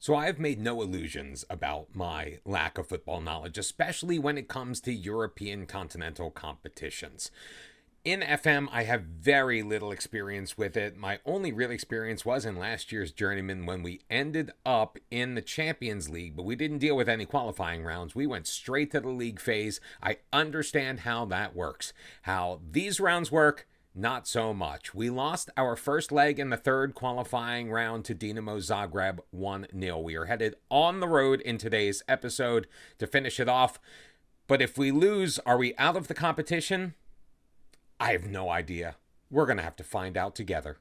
So I've made no illusions about my lack of football knowledge, especially when it comes to European continental competitions. In FM, I have very little experience with it. My only real experience was in last year's Journeyman when we ended up in the Champions League, but we didn't deal with any qualifying rounds. We went straight to the league phase. I understand how that works. How these rounds work, not so much. We lost our first leg in the third qualifying round to Dinamo Zagreb 1-0. We are headed on the road in today's episode to finish it off. But if we lose, are we out of the competition? I have no idea. We're going to have to find out together.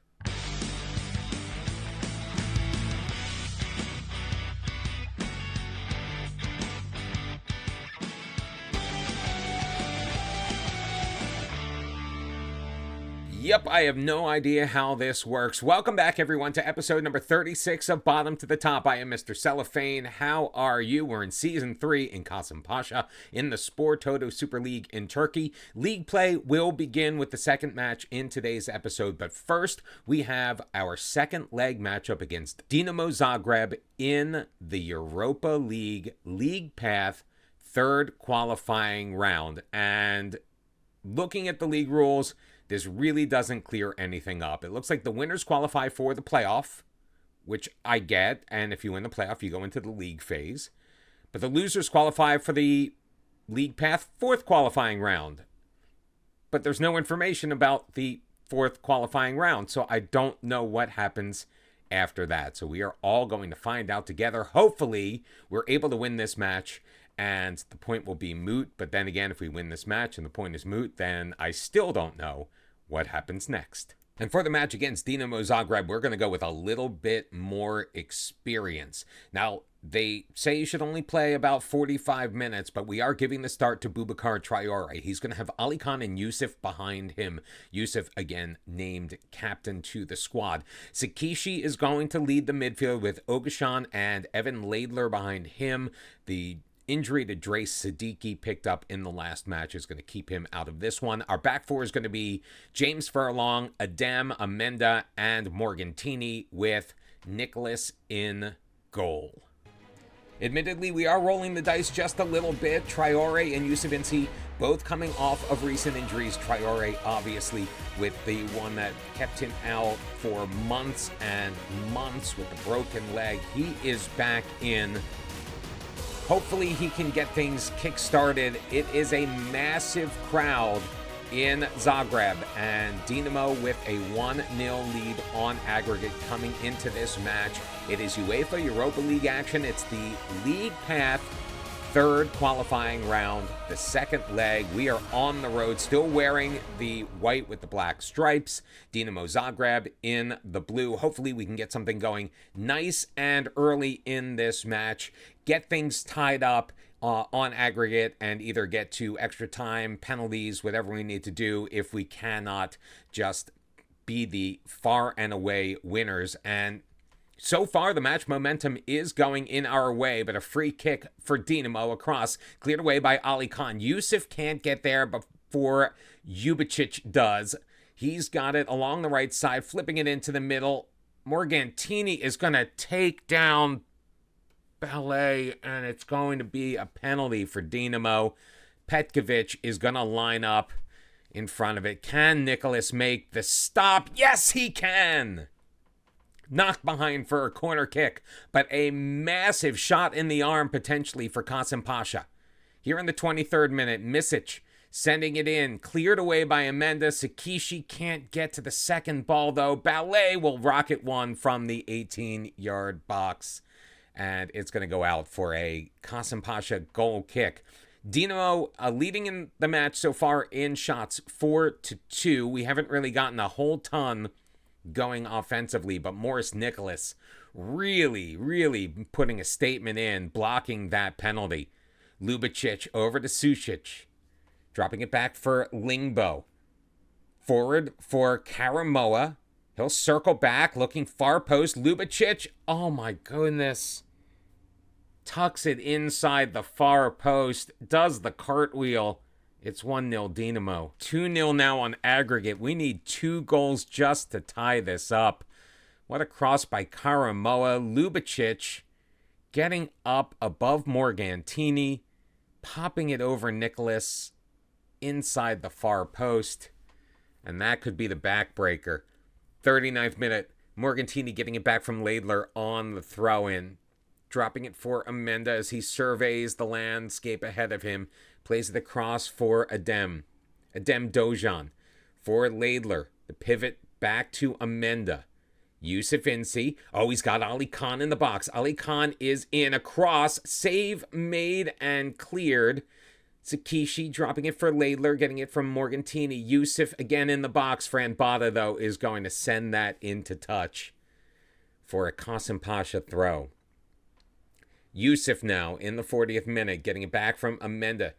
Yep, I have no idea how this works. Welcome back, everyone, to episode number 36 of Bottom to the Top. I am Mr. Cellophane. How are you? We're in Season 3 in Kasımpaşa in the Spor Toto Super League in Turkey. League play will begin with the second match in today's episode, but first we have our second leg matchup against Dinamo Zagreb in the Europa League League Path third qualifying round. And looking at the league rules, this really doesn't clear anything up. It looks like the winners qualify for the playoff, which I get, and if you win the playoff, you go into the league phase. But the losers qualify for the League Path fourth qualifying round. But there's no information about the fourth qualifying round, so I don't know what happens after that. So we are all going to find out together. Hopefully, we're able to win this match, and the point will be moot. But then again, if we win this match and the point is moot, then I still don't know what happens next. And for the match against Dinamo Zagreb, we're going to go with a little bit more experience. Now, they say you should only play about 45 minutes, but we are giving the start to Boubacar Traore. He's going to have Ali Khan and Yusuf behind him. Yusuf, again, named captain to the squad. Sakishi is going to lead the midfield with Ogashan and Evan Laidler behind him. The injury to Dre Siddiqui picked up in the last match is going to keep him out of this one. Our back four is going to be James Furlong, Adem, Amenda, and Morgantini with Nicholas in goal. Admittedly, we are rolling the dice just a little bit. Traore and Yusuf Insi both coming off of recent injuries. Traore, obviously, with the one that kept him out for months and months with the broken leg. He is back in. Hopefully he can get things kick-started. It is a massive crowd in Zagreb, and Dinamo with a 1-0 lead on aggregate coming into this match. It is UEFA Europa League action. It's the League Path third qualifying round, the second leg. We are on the road, still wearing the white with the black stripes. Dinamo Zagreb in the blue. Hopefully we can get something going nice and early in this match. Get things tied up on aggregate and either get to extra time, penalties, whatever we need to do if we cannot just be the far and away winners. And so far, the match momentum is going in our way, but a free kick for Dinamo across, cleared away by Ali Khan. Yusuf can't get there before Jubicic does. He's got it along the right side, flipping it into the middle. Morgantini is going to take down Ballet, and it's going to be a penalty for Dinamo. Petkovic is going to line up in front of it. Can Nicholas make the stop? Yes, he can! Knocked behind for a corner kick, but a massive shot in the arm potentially for Kasımpaşa. Here in the 23rd minute, Misic sending it in, cleared away by Amenda. Sakishi can't get to the second ball, though. Ballet will rocket one from the 18-yard box, and it's going to go out for a Kasımpaşa goal kick. Dinamo leading in the match so far in shots 4-2. We haven't really gotten a whole ton going offensively, but Morris Nicholas really putting a statement in, blocking that penalty. Lubicic over to Sucic, dropping it back for Lingbo. Forward for Karamoa. He'll circle back, looking far post. Lubicic, oh my goodness. Tucks it inside the far post, does the cartwheel. It's 1-0 Dinamo. 2-0 now on aggregate. We need 2 goals just to tie this up. What a cross by Karamoa. Lubicic getting up above Morgantini, popping it over Nicholas inside the far post, and that could be the backbreaker. 39th minute, Morgantini getting it back from Laidler on the throw-in, dropping it for Amenda as he surveys the landscape ahead of him, plays the cross for Adem Dojan for Laidler, the pivot back to Amenda. Yusuf Insi. Oh, he's got Ali Khan in the box. Ali Khan is in. A cross. Save made and cleared. Tsukishi dropping it for Laidler, getting it from Morgantini. Yusuf again in the box. Fran Bada, though, is going to send that into touch for a Kasımpaşa throw. Yusuf now in the 40th minute, getting it back from Amenda.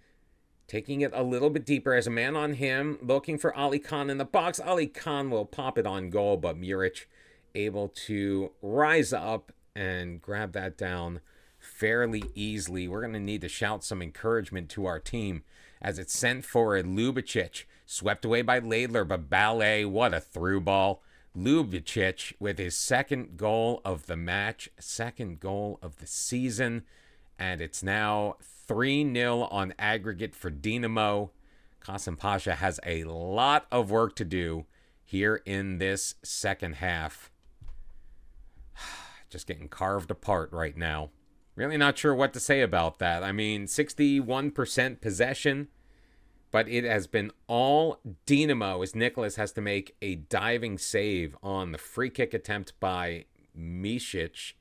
Taking it a little bit deeper as a man on him, looking for Ali Khan in the box. Ali Khan will pop it on goal, but Muric able to rise up and grab that down fairly easily. We're going to need to shout some encouragement to our team as it's sent forward. Lubicic swept away by Laidler, but Ballet, what a through ball. Lubicic with his second goal of the match, second goal of the season, and it's now 3-0 on aggregate for Dinamo. Kasımpaşa has a lot of work to do here in this second half. Just getting carved apart right now. Really not sure what to say about that. I mean, 61% possession, but it has been all Dinamo as Nicholas has to make a diving save on the free kick attempt by Misic,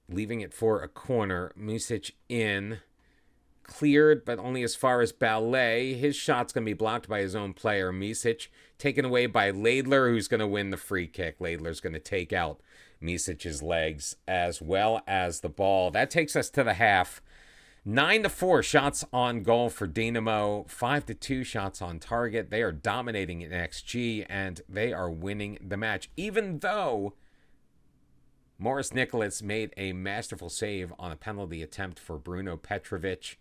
leaving it for a corner. Misic in. Cleared, but only as far as Ballet. His shot's going to be blocked by his own player. Misic taken away by Laidler, who's going to win the free kick. Laidler's going to take out Misic's legs as well as the ball. That takes us to the half. 9-4 shots on goal for Dinamo. 5-2 shots on target. They are dominating in XG, and they are winning the match, even though Morris Nicholas made a masterful save on a penalty attempt for Bruno Petrovic.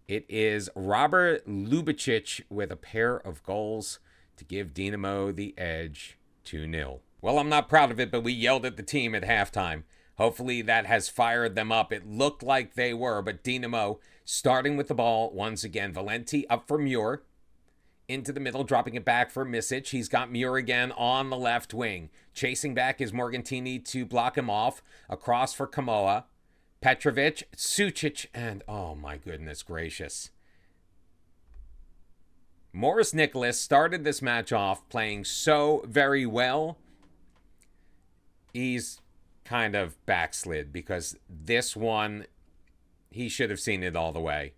It is Robert Lubicic with a pair of goals to give Dinamo the edge, 2-0. Well, I'm not proud of it, but we yelled at the team at halftime. Hopefully that has fired them up. It looked like they were, but Dinamo starting with the ball once again. Valenti up for Muir. Into the middle, dropping it back for Misic. He's got Muir again on the left wing. Chasing back is Morgantini to block him off. Across for Kamoa. Petrovic, Sucic, and oh my goodness gracious. Morris Nicholas started this match off playing so very well. He's kind of backslid because this one, he should have seen it all the way.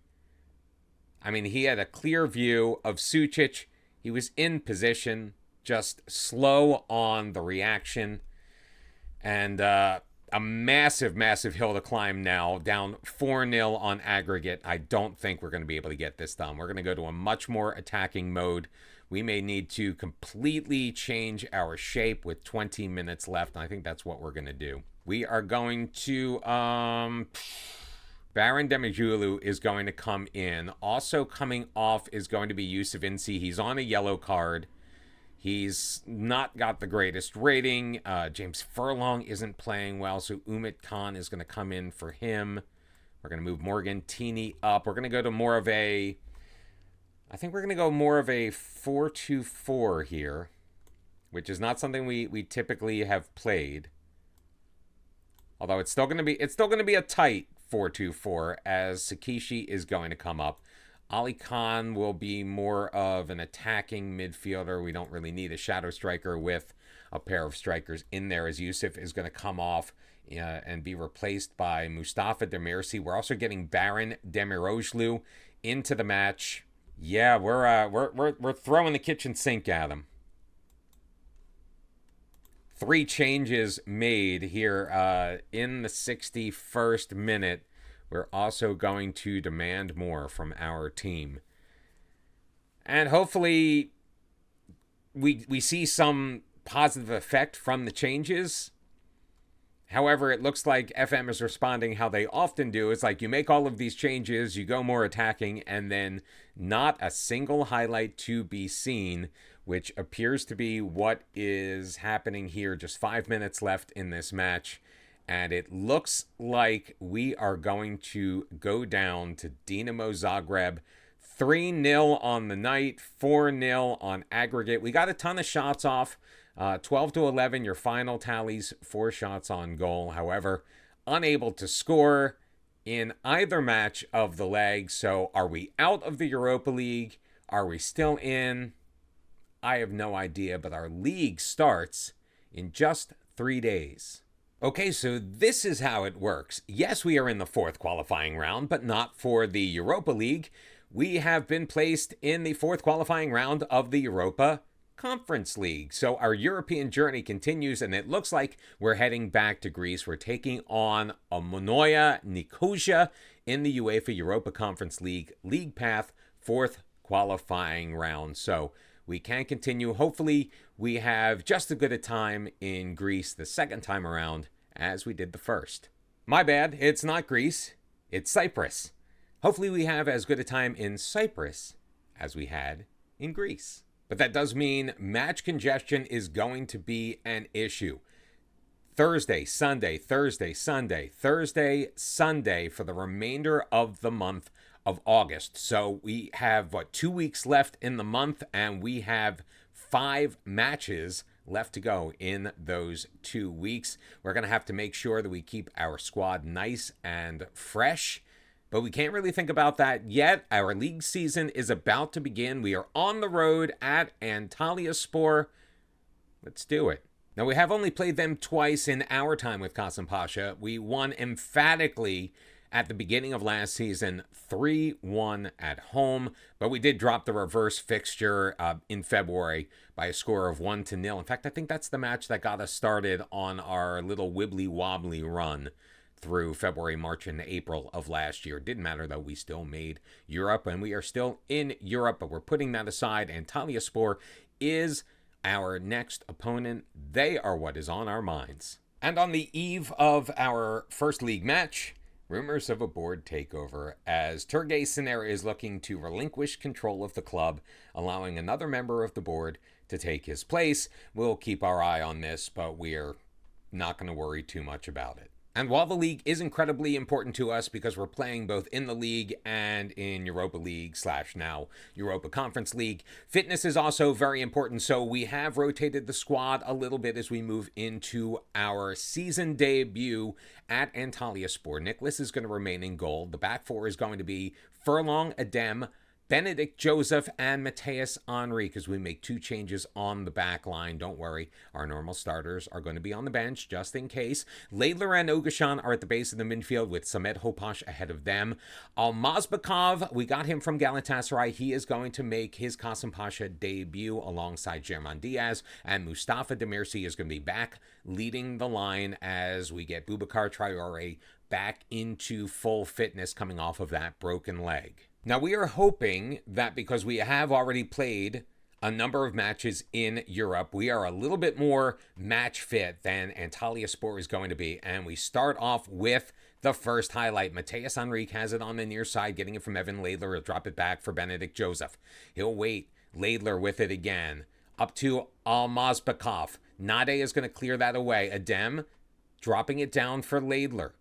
I mean, he had a clear view of Sucic. He was in position, just slow on the reaction. And a massive, massive hill to climb now, down 4-0 on aggregate. I don't think we're going to be able to get this done. We're going to go to a much more attacking mode. We may need to completely change our shape with 20 minutes left. And I think that's what we're going to do. We are going to... Baron Demijulu is going to come in. Also coming off is going to be Yusuf Insi. He's on a yellow card. He's not got the greatest rating. James Furlong isn't playing well, so Umit Khan is going to come in for him. We're going to move Morgantini up. We're going to go to more of a... I think we're going to go more of a 4-2-4 here, which is not something we typically have played. Although it's still going to be a tight 4-2-4 as Tsukishi is going to come up. Ali Khan will be more of an attacking midfielder. We don't really need a shadow striker with a pair of strikers in there, as Yusuf is going to come off and be replaced by Mustafa Demirci. We're also getting Baron Demirojlu into the match. Yeah, we're throwing the kitchen sink at him. 3 changes made here in the 61st minute. We're also going to demand more from our team. And hopefully we see some positive effect from the changes. However, it looks like FM is responding how they often do. It's like you make all of these changes, you go more attacking, and then not a single highlight to be seen, which appears to be what is happening here. Just 5 minutes left in this match. And it looks like we are going to go down to Dinamo Zagreb 3-0 on the night, 4-0 on aggregate. We got a ton of shots off. 12-11, your final tallies, 4 shots on goal. However, unable to score in either match of the leg. So are we out of the Europa League? Are we still in? I have no idea, but our league starts in just 3 days. Okay, so this is how it works. Yes, we are in the 4th qualifying round, but not for the Europa League. We have been placed in the 4th qualifying round of the Europa Conference League. So our European journey continues, and it looks like we're heading back to Greece. We're taking on Omonia Nicosia in the UEFA Europa Conference League League Path 4th qualifying round. So we can continue. Hopefully, we have just as good a time in Greece the second time around as we did the first. My bad, it's not Greece, it's Cyprus. Hopefully, we have as good a time in Cyprus as we had in Greece. But that does mean match congestion is going to be an issue. Thursday, Sunday, Thursday, Sunday, Thursday, Sunday for the remainder of the month of August. So we have, 2 weeks left in the month, and we have 5 matches left to go in those 2 weeks. We're going to have to make sure that we keep our squad nice and fresh, but we can't really think about that yet. Our league season is about to begin. We are on the road at Antalyaspor. Let's do it. Now, we have only played them twice in our time with Kasımpaşa. We won emphatically at the beginning of last season, 3-1 at home, but we did drop the reverse fixture in February by a score of 1-0. In fact, I think that's the match that got us started on our little wibbly-wobbly run through February, March, and April of last year. Didn't matter, though. We still made Europe, and we are still in Europe, but we're putting that aside. Antalyaspor is our next opponent. They are what is on our minds. And on the eve of our first league match, rumors of a board takeover, as Turgay Siner is looking to relinquish control of the club, allowing another member of the board to take his place. We'll keep our eye on this, but we're not going to worry too much about it. And while the league is incredibly important to us because we're playing both in the league and in Europa League / now Europa Conference League, fitness is also very important. So we have rotated the squad a little bit as we move into our season debut at Antalyaspor. Nicholas is going to remain in goal. The back four is going to be Furlong, Adem, Benedict Joseph, and Mateus Henry, because we make 2 changes on the back line. Don't worry, our normal starters are going to be on the bench just in case. Laidler and Ogashan are at the base of the midfield with Samet Hopash ahead of them. Almazbekov, we got him from Galatasaray. He is going to make his Kasımpaşa debut alongside Journeyman Diaz, and Mustafa Demirci is going to be back leading the line as we get Boubacar Traore back into full fitness coming off of that broken leg. Now, we are hoping that because we have already played a number of matches in Europe, we are a little bit more match fit than Antalyaspor is going to be. And we start off with the first highlight. Mateus Henry has it on the near side, getting it from Evan Laidler. He'll drop it back for Benedict Joseph. He'll wait. Laidler with it again. Up to Almazbekov. Nade is going to clear that away. Adem dropping it down for Laidler.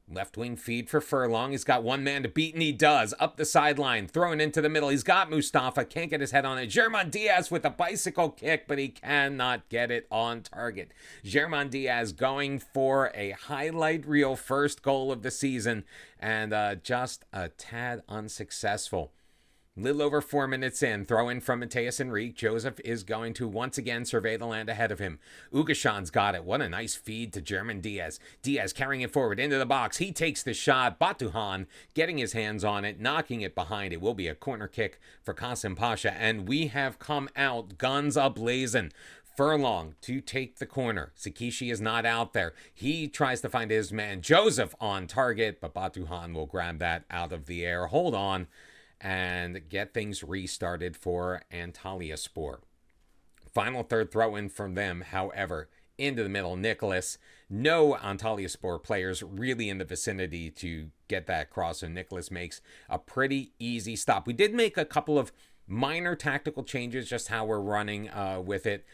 Left wing feed for Furlong. He's got one man to beat, and he does. Up the sideline, throwing into the middle. He's got Mustafa. Can't get his head on it. Journeyman Diaz with a bicycle kick, but he cannot get it on target. Journeyman Diaz going for a highlight reel first goal of the season, and just a tad unsuccessful. Little over 4 minutes in, throw in from Mateus Henry. Joseph is going to once again survey the land ahead of him. Ugashan's got it. What a nice feed to Journeyman Diaz. Diaz carrying it forward into the box. He takes the shot. Batuhan getting his hands on it, knocking it behind. It will be a corner kick for Kasımpaşa, and we have come out guns a-blazing. Furlong to take the corner. Sakishi is not out there. He tries to find his man Joseph on target, but Batuhan will grab that out of the air. Hold on. And get things restarted for Antalyaspor. Final third throw in from them, however, into the middle. Nicholas, no Antalyaspor players really in the vicinity to get that cross, and Nicholas makes a pretty easy stop. We did make a couple of minor tactical changes, just how we're running with it.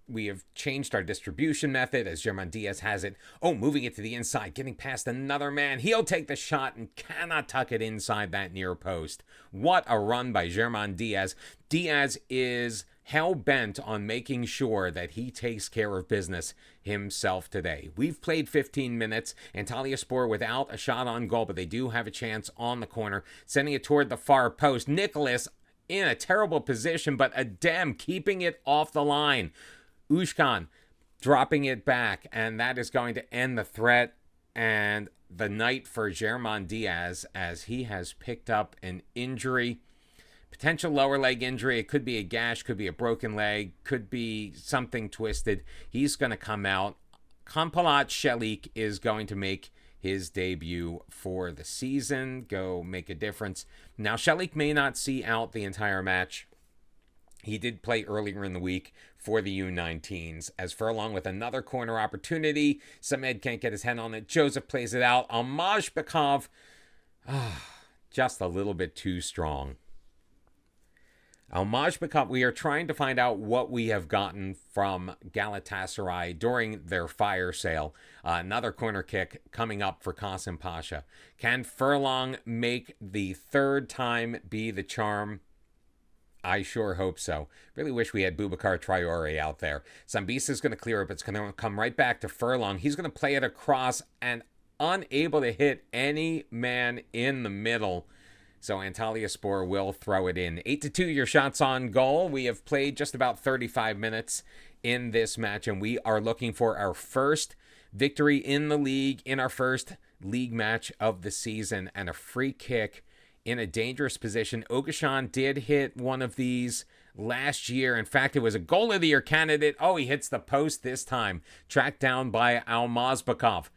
We have changed our distribution method as Journeyman Diaz has it. Oh, moving it to the inside, getting past another man. He'll take the shot and cannot tuck it inside that near post. What a run by Journeyman Diaz. Diaz is hell-bent on making sure that he takes care of business himself today. We've played 15 minutes. Antalyaspor without a shot on goal, but they do have a chance on the corner. Sending it toward the far post. Nicholas in a terrible position, but Adem keeping it off the line. Ushkan dropping it back, and that is going to end the threat and the night for Journeyman Diaz as he has picked up an injury. Potential lower leg injury. It could be a gash, could be a broken leg, could be something twisted. He's going to come out. Kampalat Shelik is going to make his debut for the season, go make a difference. Now, Shelik may not see out the entire match. He did play earlier in the week for the U19s. As Furlong with another corner opportunity. Samed can't get his head on it. Joseph plays it out. Almazbekov, just a little bit too strong. Almazbekov, we are trying to find out what we have gotten from Galatasaray during their fire sale. Another corner kick coming up for Kasımpaşa. Can Furlong make the third time be the charm? I sure hope so. Really wish we had Boubacar Traore out there. Zambisa is going to clear up. It's going to come right back to Furlong. He's going to play it across and unable to hit any man in the middle. So Antalyaspor will throw it in. 8-2 your shots on goal. We have played just about 35 minutes in this match, and we are looking for our first victory in the league, in our first league match of the season, and a free kick in a dangerous position. Ogashan did hit one of these last year. In fact, it was a goal of the year candidate. Oh, he hits the post this time. Tracked down by Almazbekov.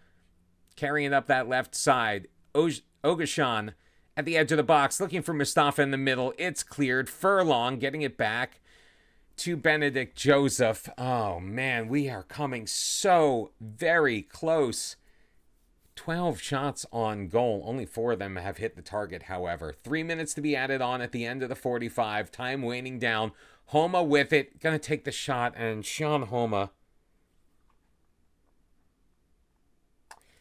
Carrying up that left side. Ogashan at the edge of the box, looking for Mustafa in the middle. It's cleared. Furlong getting it back to Benedict Joseph. Oh, man, we are coming so very close. 12 shots on goal. Only 4 of them have hit the target, however. 3 minutes to be added on at the end of the 45. Time waning down. Homa with it. Going to take the shot, and Sean Homa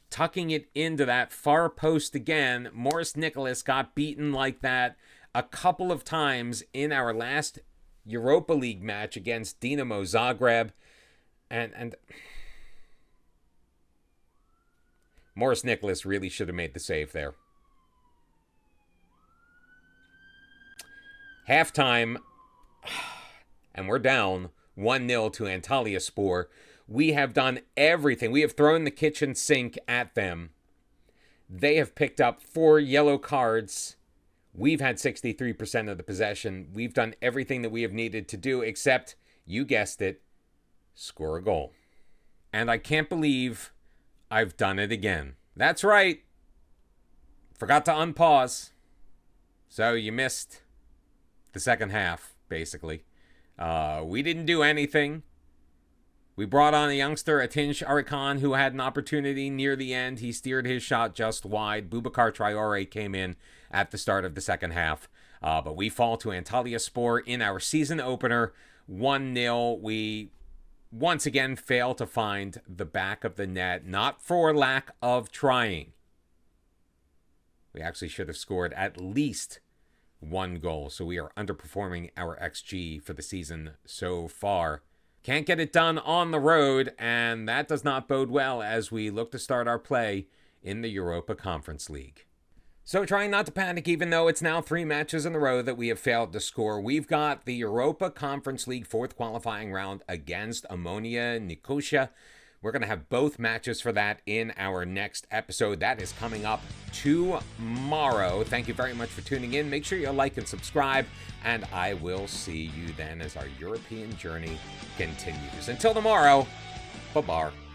tucking it into that far post again. Morris Nicholas got beaten like that a couple of times in our last Europa League match against Dinamo Zagreb. And Morris Nicholas really should have made the save there. Halftime, and we're down 1-0 to Antalyaspor. We have done everything. We have thrown the kitchen sink at them. They have picked up 4 yellow cards. We've had 63% of the possession. We've done everything that we have needed to do, except, you guessed it, score a goal. And I can't believe I've done it again. That's right. Forgot to unpause. So you missed the second half, basically. We didn't do anything. We brought on a youngster, Atinç Arıkan, who had an opportunity near the end. He steered his shot just wide. Boubacar Traore came in at the start of the second half. But we fall to Antalyaspor in our season opener, 1-0. We once again fail to find the back of the net, not for lack of trying. We actually should have scored at least 1 goal, so we are underperforming our XG for the season so far. Can't get it done on the road, and that does not bode well as we look to start our play in the Europa Conference League. So trying not to panic, even though it's now 3 matches in a row that we have failed to score. We've got the Europa Conference League 4th qualifying round against Omonia Nicosia. We're going to have both matches for that in our next episode. That is coming up tomorrow. Thank you very much for tuning in. Make sure you like and subscribe, and I will see you then as our European journey continues. Until tomorrow, bye-bye.